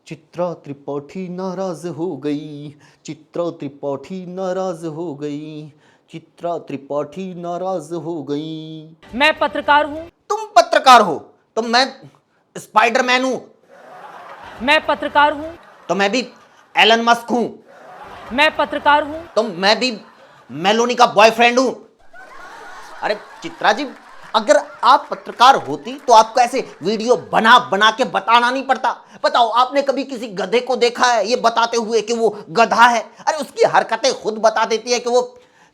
चित्रा त्रिपाठी नाराज हो गई, चित्रा त्रिपाठी नाराज हो गई, चित्रा त्रिपाठी नाराज हो गई। मैं पत्रकार हूँ। तुम पत्रकार हो तो मैं स्पाइडरमैन हूं। मैं पत्रकार हूँ। तो मैं भी एलन मस्क हूं। मैं पत्रकार हूँ। तो मैं भी मेलोनी का बॉयफ्रेंड हूं। अरे चित्रा जी, अगर आप पत्रकार होती तो आपको ऐसे वीडियो बना बना के बताना नहीं पड़ता। बताओ, आपने कभी किसी गधे को देखा है ये बताते हुए कि वो गधा है? अरे उसकी हरकतें खुद बता देती है कि वो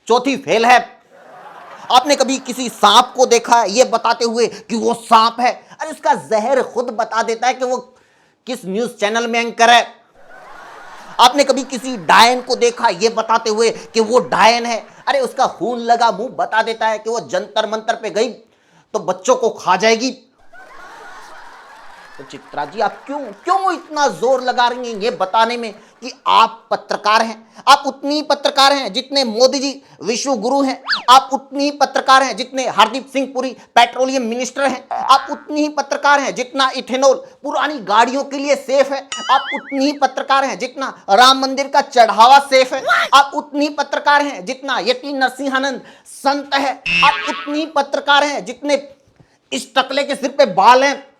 चौथी फेल है। आपने कभी किसी सांप को देखा है ये बताते हुए कि वो सांप है? अरे उसका जहर खुद बता देता है कि वो किस न्यूज चैनल में एंकर है। आपने कभी किसी डायन को देखा ये बताते हुए कि वो डायन है? अरे उसका खून लगा मुंह बता देता है कि वो जंतर मंतर पे गई तो बच्चों को खा जाएगी। तो चित्रा जी, आप क्यों क्यों इतना जोर लगा रही हैं ये बताने में कि आप पत्रकार हैं? आप उतनी ही पत्रकार हैं जितने मोदी जी विश्व गुरु हैं। आप उतनी ही पत्रकार हैं जितने हरदीप सिंह पुरी पेट्रोलियम मिनिस्टर हैं। आप उतनी ही पत्रकार हैं जितना इथेनॉल पुरानी गाड़ियों के लिए सेफ है। आप उतनी ही पत्रकार हैं जितना राम मंदिर का चढ़ावा सेफ है। आप उतनी ही पत्रकार हैं जितना यति नरसिंहानंद संत है। आप उतनी ही पत्रकार हैं जितने इस टकले के सिर पे बाल हैं।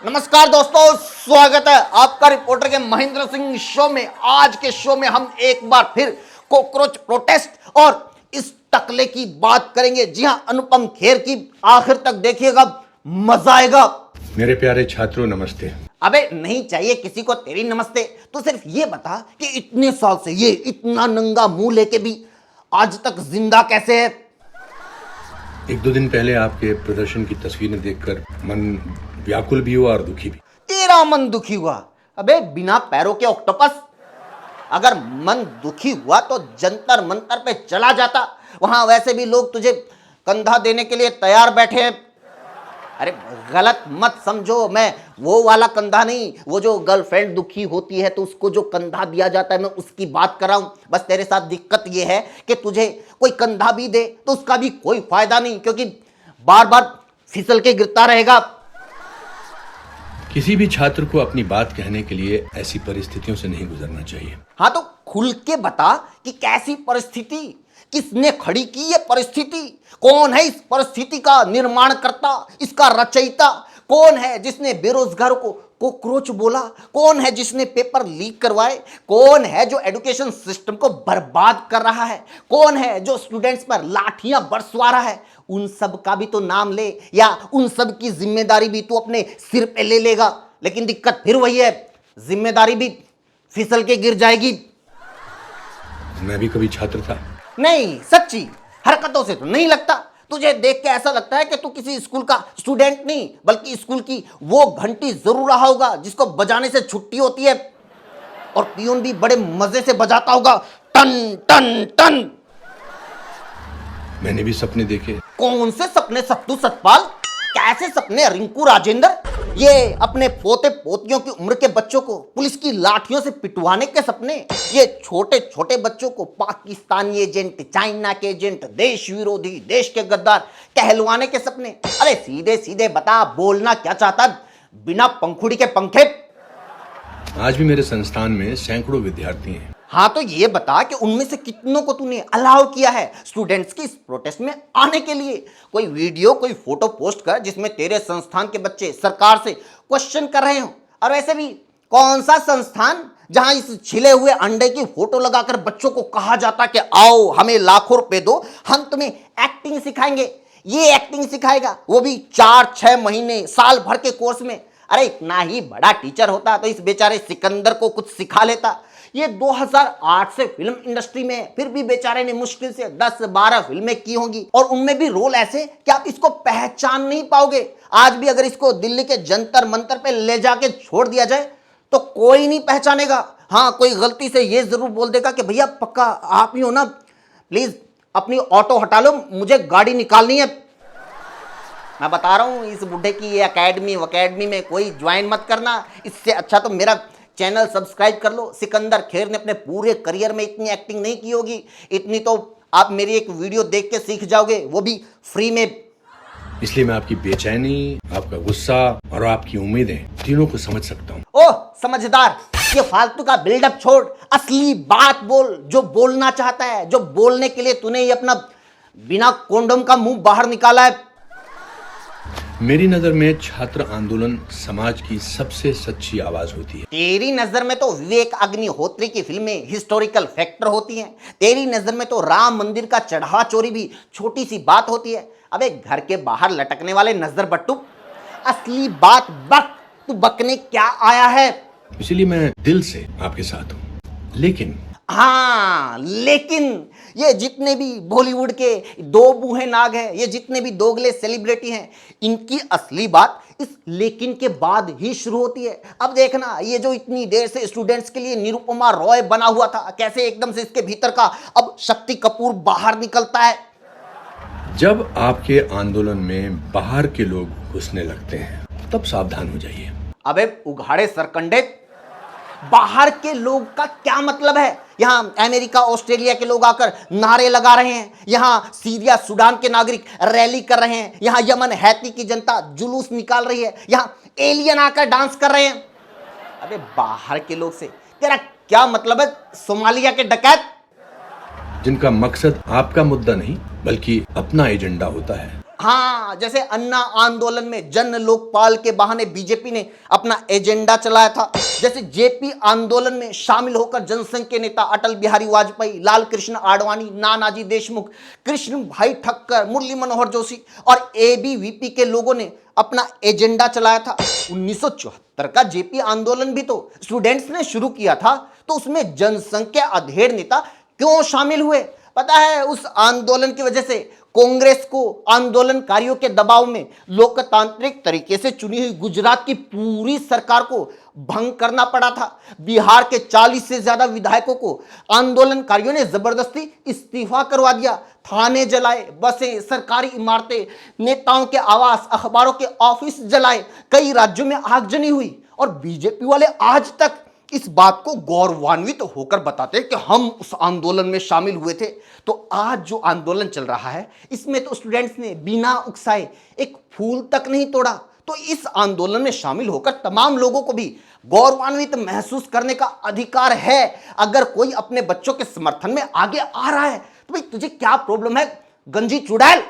नमस्कार दोस्तों, स्वागत है आपका रिपोर्टर के महेंद्र सिंह शो में। आज के शो में हम एक बार फिर कॉकरोच प्रोटेस्ट और इस टकले की बात करेंगे। जी हां, अनुपम खेर की। आखिर तक देखिएगा, मजा आएगा। मेरे प्यारे छात्रों, नमस्ते। अबे नहीं चाहिए किसी को तेरी नमस्ते। तो सिर्फ ये बता कि इतने साल से ये इतना नंगा मुंह लेके भी आज तक जिंदा कैसे है? एक दो दिन पहले आपके प्रदर्शन की तस्वीरें देखकर मन व्याकुल भी हुआ और दुखी भी। तेरा मन दुखी हुआ? अबे बिना पैरों के ऑक्टोपस। अगर मन दुखी हुआ तो जंतर मंतर पे चला जाता। वहां वैसे भी लोग तुझे कंधा देने के लिए तैयार बैठे हैं। अरे गलत मत समझो, मैं वो वाला कंधा नहीं, वो जो गर्लफ्रेंड दुखी होती है तो उसको जो कंधा दिया जाता है, मैं उसकी बात कर रहा हूं। बस तेरे साथ दिक्कत ये है कि तुझे कोई कंधा भी दे तो उसका भी कोई फायदा नहीं, क्योंकि बार बार फिसल के गिरता रहेगा। किसी भी छात्र को अपनी बात कहने के लिए ऐसी परिस्थितियों से नहीं गुजरना चाहिए। हाँ तो खुल के बता कि कैसी परिस्थिति, किसने खड़ी की ये परिस्थिति? कौन है इस परिस्थिति का निर्माण करता, इसका रचयिता? कौन है जिसने बेरोजगारों को कॉकरोच बोला? कौन है जिसने पेपर लीक करवाए? कौन है जो एजुकेशन सिस्टम को बर्बाद कर रहा है? कौन है जो स्टूडेंट्स पर लाठियां बरसवा रहा है? उन सब का भी तो नाम ले, या उन सब की जिम्मेदारी भी तू अपने सिर पे ले लेगा। लेकिन दिक्कत फिर वही है, जिम्मेदारी भी फिसल के गिर जाएगी। मैं भी कभी छात्र था। नहीं, सच्ची हरकतों से तो नहीं लगता। तुझे देख के ऐसा लगता है कि तू किसी स्कूल का स्टूडेंट नहीं, बल्कि स्कूल की वो घंटी जरूर रहा होगा जिसको बजाने से छुट्टी होती है, और पियून भी बड़े मजे से बजाता होगा, टन टन टन। मैंने भी सपने देखे। कौन से सपने सत्तू सतपाल? कैसे सपने रिंकू राजेंद्र? ये अपने पोते पोतियों की उम्र के बच्चों को पुलिस की लाठियों से पिटवाने के सपने? ये छोटे छोटे बच्चों को पाकिस्तानी एजेंट, चाइना के एजेंट, देश विरोधी, देश के गद्दार कहलवाने के सपने? अरे सीधे सीधे बता, बोलना क्या चाहता बिना पंखुड़ी के पंखे? आज भी मेरे संस्थान में सैकड़ों विद्यार्थी हैं। हाँ तो ये बता कि उनमें से कितनों को तूने अलाउ किया है स्टूडेंट्स की इस प्रोटेस्ट में आने के लिए? कोई वीडियो, कोई फोटो पोस्ट कर जिसमें तेरे संस्थान के बच्चे सरकार से क्वेश्चन कर रहे हो। और वैसे भी कौन सा संस्थान जहां इस छिले हुए अंडे की फोटो लगाकर बच्चों को कहा जाता कि आओ हमें लाखों रुपए दो, हम तुम्हें एक्टिंग सिखाएंगे। ये एक्टिंग सिखाएगा, वो भी 4-6 महीने, साल भर के कोर्स में। अरे इतना ही बड़ा टीचर होता तो इस बेचारे सिकंदर को कुछ सिखा लेता। ये 2008 से फिल्म इंडस्ट्री में, फिर भी बेचारे ने मुश्किल से 10-12 फिल्में की होंगी, और उनमें भी रोल ऐसे कि आप इसको पहचान नहीं पाओगे। आज भी अगर इसको दिल्ली के जंतर मंतर पे ले जाके छोड़ दिया जाए तो कोई नहीं पहचानेगा। हाँ, कोई गलती से ये जरूर बोल देगा कि भैया पक्का आप ही हो ना, प्लीज अपनी ऑटो हटा लो, मुझे गाड़ी निकालनी है। मैं बता रहा हूं, इस बुढ़े की ये अकेडमी में कोई ज्वाइन मत करना। इससे अच्छा तो मेरा चैनल सब्सक्राइब कर लो। सिकंदर खेर ने अपने पूरे करियर में इतनी एक्टिंग नहीं की होगी, इतनी तो आप मेरी एक वीडियो देख के सीख जाओगे, वो भी फ्री में। इसलिए मैं आपकी बेचैनी, आपका गुस्सा और आपकी उम्मीदें तीनों को समझ सकता हूँ। ओह समझदार, ये फालतू का बिल्डअप छोड़, असली बात बोल, जो बोलना चाहता है, जो बोलने के लिए तूने ये अपना बिना कोंडोम का मुंह बाहर निकाला है। मेरी नजर में छात्र आंदोलन समाज की सबसे सच्ची आवाज होती है। तेरी नजर में तो विवेक अग्निहोत्री की फिल्में हिस्टोरिकल फैक्टर होती हैं। तेरी नजर में तो राम मंदिर का चढ़ावा चोरी भी छोटी सी बात होती है। अबे घर के बाहर लटकने वाले नजर बट्टू, असली बात बक, तू बकने क्या आया है? इसलिए मैं दिल से आपके साथ हूँ, लेकिन हाँ लेकिन ये जितने भी बॉलीवुड के दो बूहे नाग हैं, ये जितने भी दोगले सेलिब्रिटी हैं, इनकी असली बात इस लेकिन के बाद ही शुरू होती है। अब देखना, ये जो इतनी देर से स्टूडेंट्स के लिए निरुपमा रॉय बना हुआ था, कैसे एकदम से इसके भीतर का अब शक्ति कपूर बाहर निकलता है। जब आपके आंदोलन में बाहर के लोग घुसने लगते हैं तब सावधान हो जाइए। अबे उघाड़े सरकंडे, बाहर के लोग का क्या मतलब है? यहां अमेरिका ऑस्ट्रेलिया के लोग आकर नारे लगा रहे हैं, यहां सीरिया सूडान के नागरिक रैली कर रहे हैं, यहां यमन हैती की जनता जुलूस निकाल रही है, यहां एलियन आकर डांस कर रहे हैं। अबे बाहर के लोग से तेरा क्या मतलब है? सोमालिया के डकैत, जिनका मकसद आपका मुद्दा नहीं बल्कि अपना एजेंडा होता है। हाँ जैसे अन्ना आंदोलन में जन लोकपाल के बहाने बीजेपी ने अपना एजेंडा चलाया था, जैसे जेपी आंदोलन में शामिल होकर जनसंघ के नेता अटल बिहारी वाजपेयी, लाल कृष्ण आडवाणी, नानाजी देशमुख, कृष्ण भाई ठक्कर, मुरली मनोहर जोशी और एबीवीपी के लोगों ने अपना एजेंडा चलाया था। 1974 का जेपी आंदोलन भी तो स्टूडेंट्स ने शुरू किया था, तो उसमें जनसंघ के अधेड़ नेता क्यों शामिल हुए? पता है, उस आंदोलन की वजह से कांग्रेस को आंदोलनकारियों के दबाव में लोकतांत्रिक तरीके से चुनी हुई गुजरात की पूरी सरकार को भंग करना पड़ा था। बिहार के 40 से ज्यादा विधायकों को आंदोलनकारियों ने जबरदस्ती इस्तीफा करवा दिया। थाने जलाए, बसें, सरकारी इमारतें, नेताओं के आवास, अखबारों के ऑफिस जलाए, कई राज्यों में आगजनी हुई। और बीजेपी वाले आज तक इस बात को गौरवान्वित होकर बताते हैं कि हम उस आंदोलन में शामिल हुए थे। तो आज जो आंदोलन चल रहा है, इसमें तो स्टूडेंट्स ने बिना उकसाए एक फूल तक नहीं तोड़ा। तो इस आंदोलन में शामिल होकर तमाम लोगों को भी गौरवान्वित महसूस करने का अधिकार है। अगर कोई अपने बच्चों के समर्थन में आगे आ रहा है तो भाई तुझे क्या प्रॉब्लम है, गंजी चुड़ैल?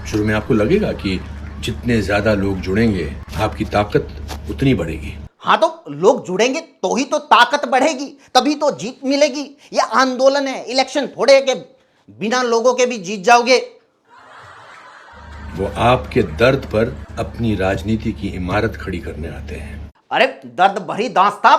शुरू में आपको लगेगा कि जितने ज्यादा लोग जुड़ेंगे आपकी ताकत उतनी बढ़ेगी। हाँ तो लोग जुड़ेंगे तो ही तो ताकत बढ़ेगी, तभी तो जीत मिलेगी। यह आंदोलन है, इलेक्शन थोड़े है कि बिना लोगों के भी जीत जाओगे। वो आपके दर्द पर अपनी राजनीति की इमारत खड़ी करने आते हैं। अरे दर्द भरी दास्तान,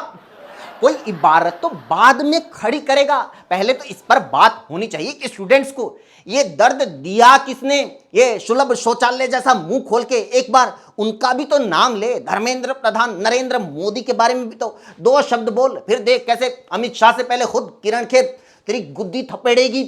कोई इबारत तो बाद में खड़ी करेगा, पहले तो इस पर बात होनी चाहिए कि स्टूडेंट्स को ये दर्द दिया किसने। ये सुलभ शौचालय जैसा मुंह खोल के एक बार उनका भी तो नाम ले। धर्मेंद्र प्रधान, नरेंद्र मोदी के बारे में भी तो दो शब्द बोल, फिर देख कैसे अमित शाह से पहले खुद किरण खेर तेरी गुद्दी थपेड़ेगी।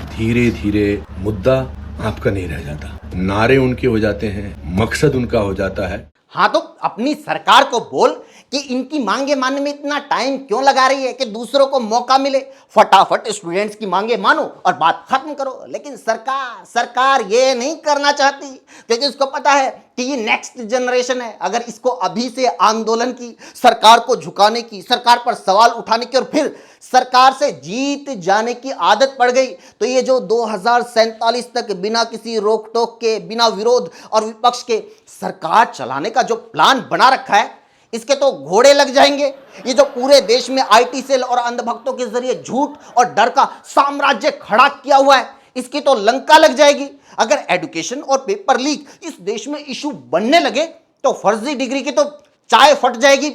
धीरे धीरे मुद्दा आपका नहीं रह जाता, नारे उनके हो जाते हैं, मकसद उनका हो जाता है। हाँ तो अपनी सरकार को बोल कि इनकी मांगे मानने में इतना टाइम क्यों लगा रही है, कि दूसरों को मौका मिले, फटाफट स्टूडेंट्स की मांगे मानो और बात खत्म करो। लेकिन सरकार ये नहीं करना चाहती, क्योंकि उसको पता है कि ये नेक्स्ट जनरेशन है। अगर इसको अभी से आंदोलन की, सरकार को झुकाने की, सरकार पर सवाल उठाने की और फिर सरकार से जीत जाने की आदत पड़ गई तो ये जो 2047 तक बिना किसी रोक टोक के, बिना विरोध और विपक्ष के सरकार चलाने का जो प्लान बना रखा है, इसके तो घोड़े लग जाएंगे। ये जो पूरे देश में आईटी सेल और अंधभक्तों के जरिए झूठ और डर का साम्राज्य खड़ा किया हुआ है, इसकी तो लंका लग जाएगी। अगर एजुकेशन और पेपर लीक इस देश में इशू बनने लगे तो फर्जी डिग्री की तो चाय फट जाएगी।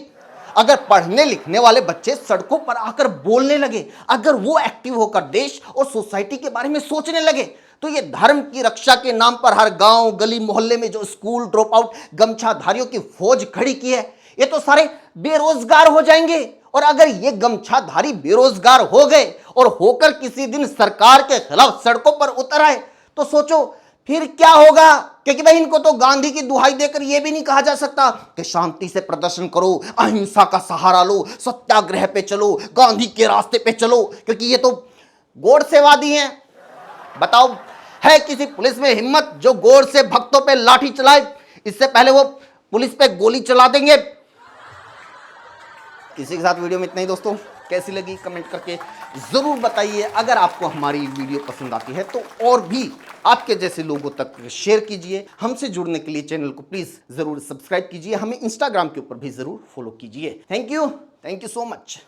अगर पढ़ने लिखने वाले बच्चे सड़कों पर आकर बोलने लगे, अगर वो एक्टिव होकर देश और सोसाइटी के बारे में सोचने लगे, तो ये धर्म की रक्षा के नाम पर हर गांव गली मोहल्ले में जो स्कूल ड्रॉप आउट गमछाधारियों की फौज खड़ी की है, ये तो सारे बेरोजगार हो जाएंगे। और अगर ये गमछाधारी बेरोजगार हो गए और होकर किसी दिन सरकार के खिलाफ सड़कों पर उतर आए तो सोचो फिर क्या होगा। क्योंकि भाई इनको तो गांधी की दुहाई देकर यह भी नहीं कहा जा सकता कि शांति से प्रदर्शन करो, अहिंसा का सहारा लो, सत्याग्रह पे चलो, गांधी के रास्ते पे चलो, क्योंकि ये तो गोडसेवादी हैं। बताओ है किसी पुलिस में हिम्मत जो गौर से भक्तों पे लाठी चलाए, इससे पहले वो पुलिस पे गोली चला देंगे। इसी के साथ वीडियो में इतना ही दोस्तों। कैसी लगी कमेंट करके जरूर बताइए। अगर आपको हमारी वीडियो पसंद आती है तो और भी आपके जैसे लोगों तक शेयर कीजिए। हमसे जुड़ने के लिए चैनल को प्लीज जरूर सब्सक्राइब कीजिए। हमें इंस्टाग्राम के ऊपर भी जरूर फॉलो कीजिए। Thank you so much.